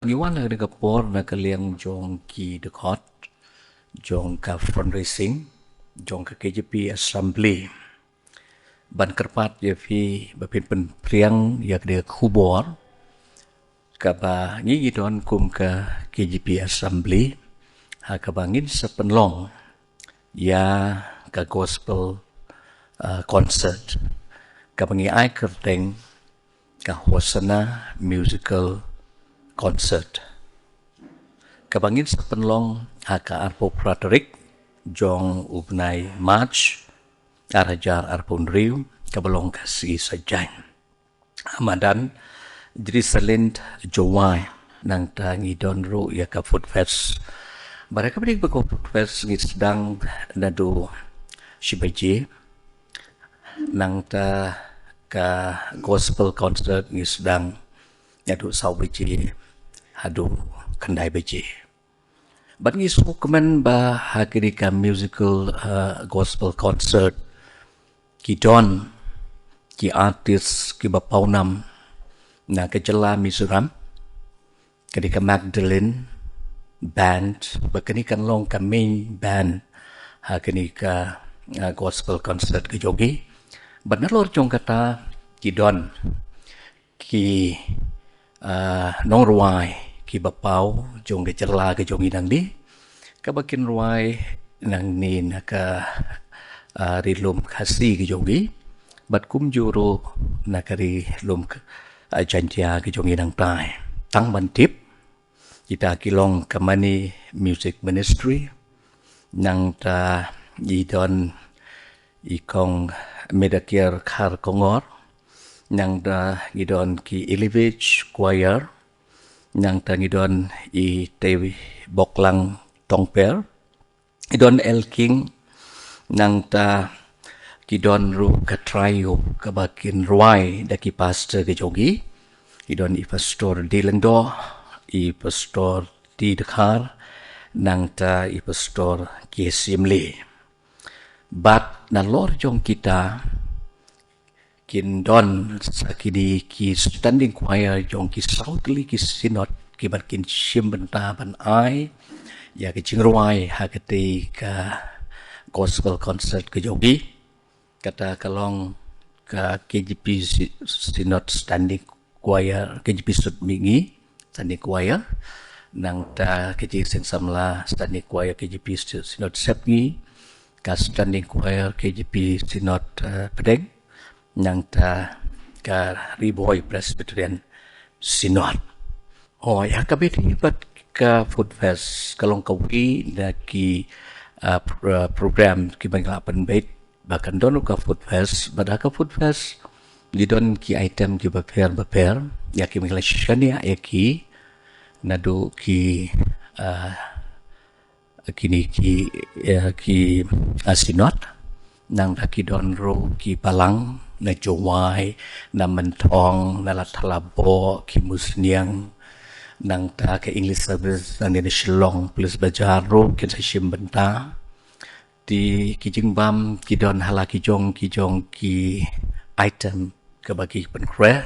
Pag-iwan na nagapor na kaliang jong ki dekot, jong ka fundraising, jong ka KJP Assembly. Ban kerpat ya fi bapin penpriang ya dia kubor, kaba ngigidon kum ka KJP Assembly, ha kabangin sa penlong, ya ka gospel concert. Kabangi ay kerteng ka Hosana musical concert. Kabangin sa penlong haka arpo Frederick jong ubnay March arajar arpon riu kabalong kasi sajan. Amadan jadi salind jowai nang tangi donro ya ka food fest. Baraka balik bako food fest ngit sedang nado shibaji nang ta ka gospel concert ngit sedang nado sawaji hadu kendai beji. Bat ngisu kemen ba hakiri ka musical gospel concert ki don ki artis ki bapaunam na kejela misuram ketika Magdalene band bakani kan long ka main band hakini ka gospel concert ke jogi bat nalor jong kata ki don ki nong ruai ki bapau jong ke cerla ke jong inang di kabakin ruai nang ni naka rilum khasi ke jongi bat kum juru nakari lum jantia ke jong inang tai tang bantip kita kilong kamani music ministry nang ta idon ikong medakir khar kongor nang ta idon ki elevage choir nang tangidon i tewi boklang tongper idon El King nang ta kidon ru katrayo kabakin ruai daki pastor ke jogi idon i pastor dilendo i pastor di dekar nang ta i pastor kiesimli bat na lor jong kita kin don sakidi ki standing choir jong ki sautli ki sinot ki barkin shim benta ban ai ya ki cingruai hakati ka gospel concert ke jogi kata kalong ka KJP sinot standing choir KJP sud mingi standing choir nang ta KJP sing samla standing choir KJP sinot sepngi ka standing choir KJP sinot pedeng nang ta ka Riboy Presbyterian Synod. Oh ya kabiti bat ka food fest kalong kawi na ki program ki banglapan bait bahkan dono ka food fest bada ka food fest gidon ki item ki baper ya ki Malaysian ya ki nado ki kini ki Synod nang rakidon ro ki palang na jowai na mentong na latalabo ki musniang nang ta ke English service nang ni Shillong plus bajaro ki sa shimbenta di kijingbam ki don hala ki jong ki item ke bagi penkre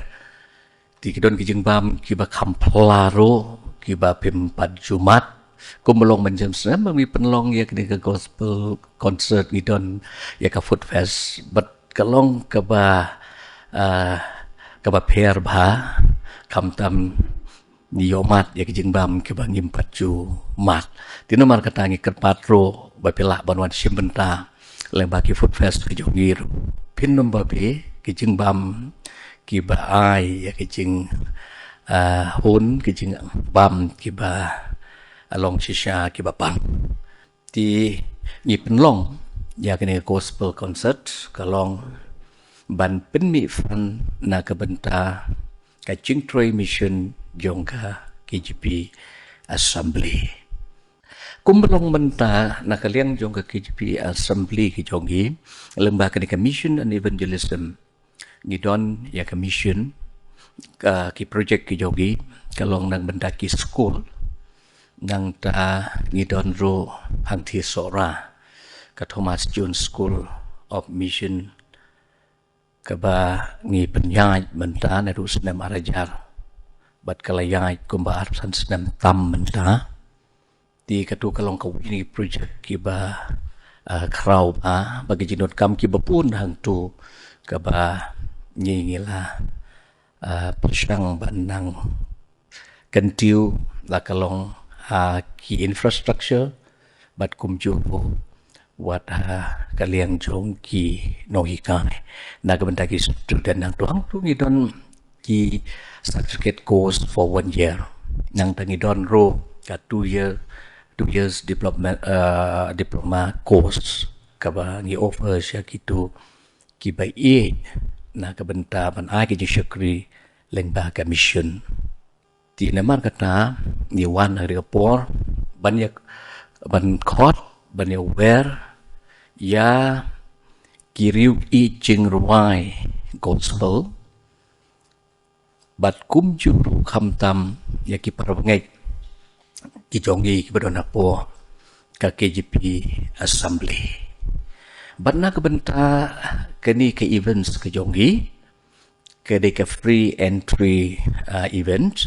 di kidon kijingbam ki ba kamplaro ki ba pimpat Jumat kumulong menjam senam mi penlong ya kini ke gospel concert ngidon ya ka food fest but kalong kaba per ba kamtam niyomat ya kijingbam kaba ngimpat ju mat tinomar katangi kerpatro bapila banwan simbenta lembaki food fest ke jongir pinnum babe kijingbam kiba ai ya kijing hun kijing bam kiba along shisha kibapang di ni penlong ya kini gospel concert kalong ban penmi fan na kabenta ka Jingtroi mission jong ka KJP Assembly kumbalong menta na kaliang jong ka KJP Assembly ki jongi lembaga ni ka mission and evangelism ngidon ya ka mission ki project ki jongi kalong nang benda ki school nang ta ngidon ro hangti sora ka Thomas Jones School of Mission kaba ngi penyaj benta na rus na marajar บัดกะละยายกุมบาร์สันสนามตัมมันตาที่กระตุกกะลองกวินีโปรเจกต์กิบาคราวbagi jinut kam ki bapun hang tu ka ba nyingila persang banang kentiu la kalong ki infrastructure bat kum ju wat kaliang jong ki no hi kai na ka banta ki student nang tuang tu ngi don ki certificate course for 1 year nang tangi don ro ka 2 years diploma course kaba ngi offer sya kitu ki bai na ka benta ban ai ki shakri leng ba ka mission ti naman kata ni wan hari por banyak ban khot ban ya wer ya kiriu I jing ruai gospel bat kum juru kham tam ya ki parwangai ki jongi ki badona po ka KJP assembly batna ka benta kani ke events ke jongi ke de ka free entry event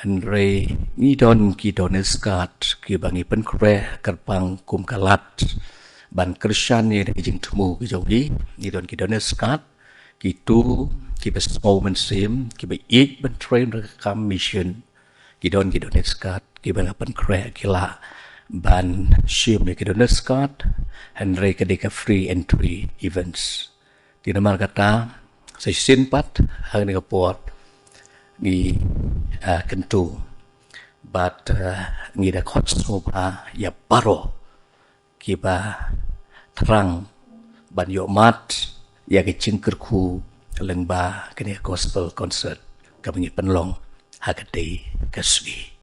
andre ni don ki donors card ki bangi pen kre karpang kum kalat ban krishan ni de jing tumu ki jongi ni don ki donors card ki tu ki bes moment sim ki ba ik ban train kam mission ki don eskat ki ban apan kre kila ban shim ki don eskat andre ka de ka free entry events di nama kata sa sinpat hang ni kapot ni kentu but ngi da khot soba ya paro ki ba terang ban yo mat ya ke cingker khu leng ba kini gospel concert ka bangi penlong hakati kasbi